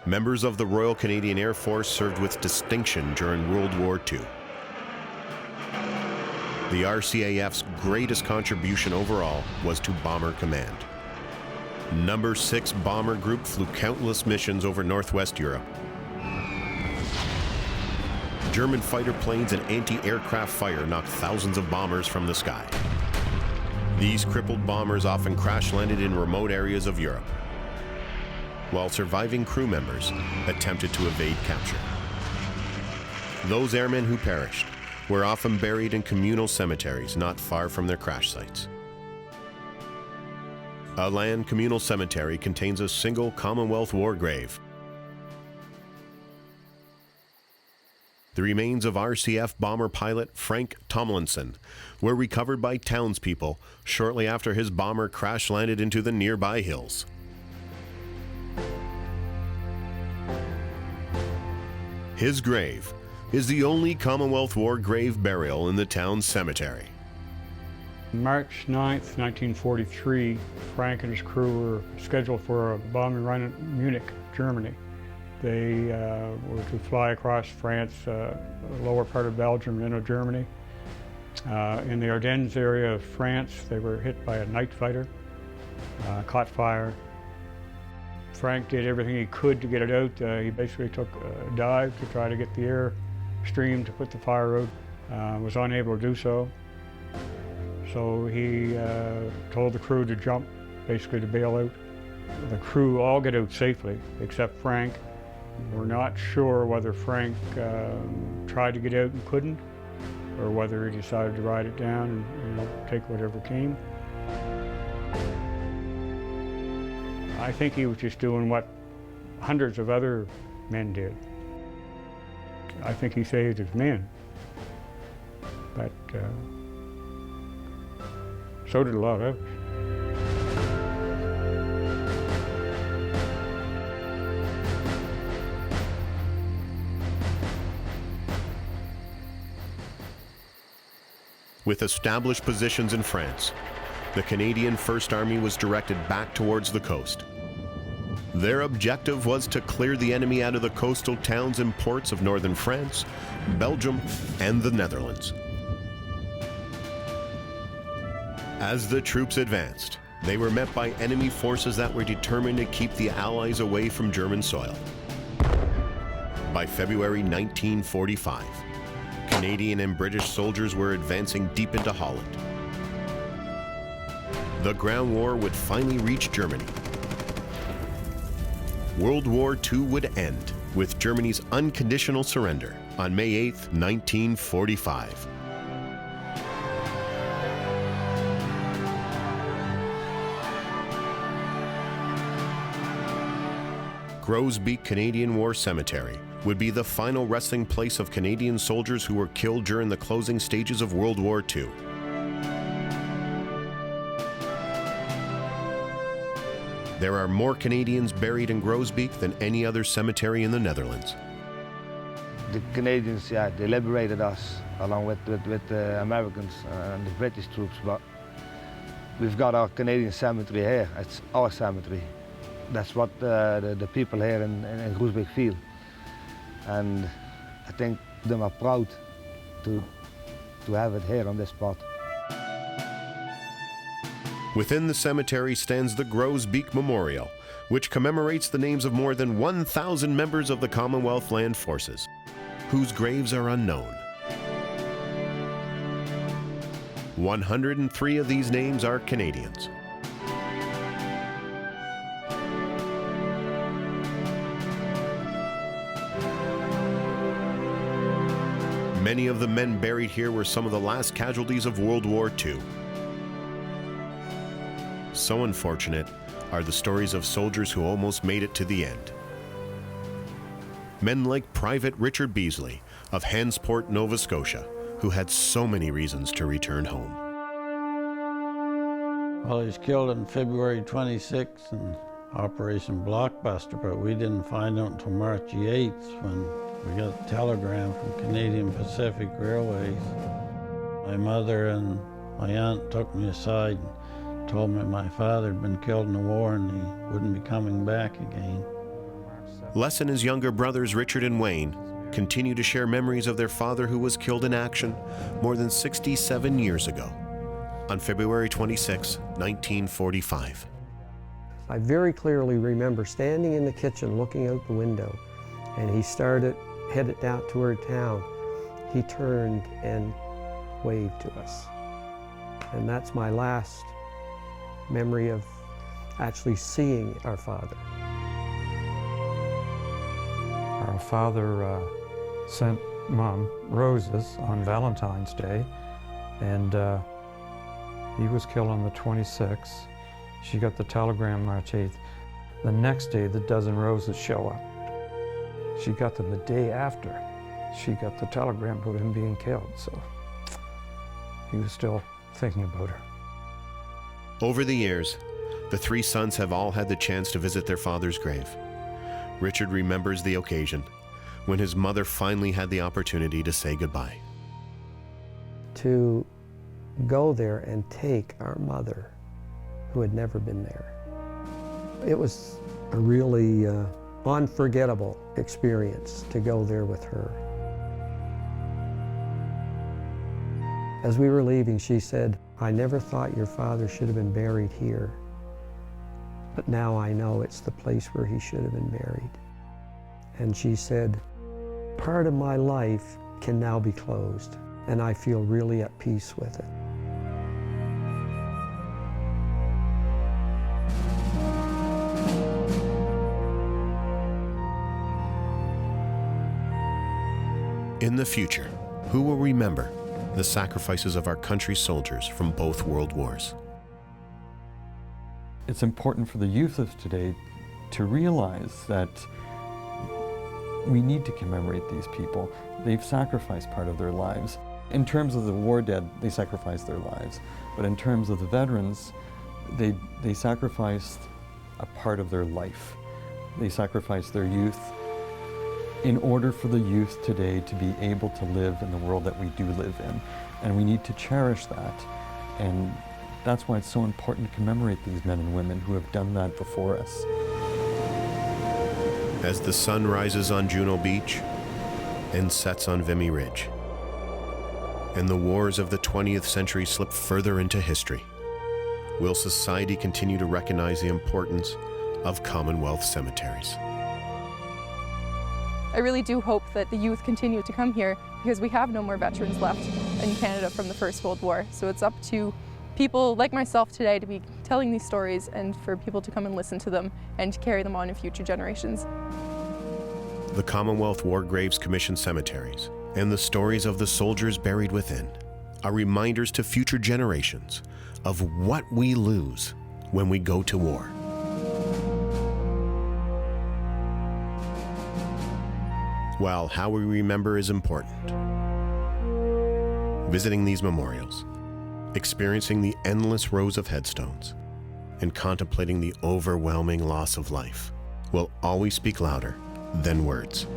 Members of the Royal Canadian Air Force served with distinction during World War II. The RCAF's greatest contribution overall was to Bomber Command. Number 6 Bomber Group flew countless missions over Northwest Europe. German fighter planes and anti-aircraft fire knocked thousands of bombers from the sky. These crippled bombers often crash-landed in remote areas of Europe, while surviving crew members attempted to evade capture. Those airmen who perished were often buried in communal cemeteries not far from their crash sites. A land communal cemetery contains a single Commonwealth War grave. The remains of RCF bomber pilot Frank Tomlinson were recovered by townspeople shortly after his bomber crash-landed into the nearby hills. His grave is the only Commonwealth War grave burial in the town's cemetery. March 9th, 1943, Frank and his crew were scheduled for a bombing run in Munich, Germany. They were to fly across France, the lower part of Belgium, into Germany. In the Ardennes area of France, they were hit by a night fighter, caught fire. Frank did everything he could to get it out. He basically took a dive to try to get the air stream to put the fire out. Was unable to do so. So he told the crew to jump, basically to bail out. The crew all get out safely, except Frank. We're not sure whether Frank tried to get out and couldn't, or whether he decided to ride it down and take whatever came. I think he was just doing what hundreds of other men did. I think he saved his men, but so did a lot of others. With established positions in France, the Canadian First Army was directed back towards the coast. Their objective was to clear the enemy out of the coastal towns and ports of northern France, Belgium, and the Netherlands. As the troops advanced, they were met by enemy forces that were determined to keep the Allies away from German soil. By February 1945, Canadian and British soldiers were advancing deep into Holland. The ground war would finally reach Germany. World War II would end with Germany's unconditional surrender on May 8, 1945. Groesbeek Canadian War Cemetery would be the final resting place of Canadian soldiers who were killed during the closing stages of World War II. There are more Canadians buried in Groesbeek than any other cemetery in the Netherlands. The Canadians, they liberated us along with the Americans and the British troops, but we've got our Canadian cemetery here. It's our cemetery. That's what the people here in Groesbeek feel. And I think they are proud to have it here on this spot. Within the cemetery stands the Groesbeek Memorial, which commemorates the names of more than 1,000 members of the Commonwealth Land Forces, whose graves are unknown. 103 of these names are Canadians. Many of the men buried here were some of the last casualties of World War II. So unfortunate are the stories of soldiers who almost made it to the end. Men like Private Richard Beasley of Hansport, Nova Scotia, who had so many reasons to return home. Well, he was killed on February 26th in Operation Blockbuster, but we didn't find out until March 8th when we got a telegram from Canadian Pacific Railways. My mother and my aunt took me aside and told me my father had been killed in the war and he wouldn't be coming back again. Les and his younger brothers Richard and Wayne continue to share memories of their father who was killed in action more than 67 years ago, on February 26, 1945. I very clearly remember standing in the kitchen looking out the window, and he headed down toward town. He turned and waved to us. And that's my last memory of actually seeing our father. Our father sent Mom roses on Valentine's Day, and he was killed on the 26th. She got the telegram March 8th. The next day, the dozen roses show up. She got them the day after. She got the telegram about him being killed, so he was still thinking about her. Over the years, the three sons have all had the chance to visit their father's grave. Richard remembers the occasion when his mother finally had the opportunity to say goodbye. To go there and take our mother, who had never been there. It was a really unforgettable experience to go there with her. As we were leaving, she said, "I never thought your father should have been buried here, but now I know it's the place where he should have been buried." And she said, "Part of my life can now be closed, and I feel really at peace with it." In the future, who will remember the sacrifices of our country's soldiers from both world wars? It's important for the youth of today to realize that we need to commemorate these people. They've sacrificed part of their lives. In terms of the war dead, they sacrificed their lives. But in terms of the veterans, they sacrificed a part of their life. They sacrificed their youth in order for the youth today to be able to live in the world that we do live in. And we need to cherish that. And that's why it's so important to commemorate these men and women who have done that before us. As the sun rises on Juno Beach and sets on Vimy Ridge, and the wars of the 20th century slip further into history, will society continue to recognize the importance of Commonwealth cemeteries? I really do hope that the youth continue to come here, because we have no more veterans left in Canada from the First World War. So it's up to people like myself today to be telling these stories, and for people to come and listen to them and to carry them on in future generations. The Commonwealth War Graves Commission cemeteries and the stories of the soldiers buried within are reminders to future generations of what we lose when we go to war. While how we remember is important, visiting these memorials, experiencing the endless rows of headstones, and contemplating the overwhelming loss of life will always speak louder than words.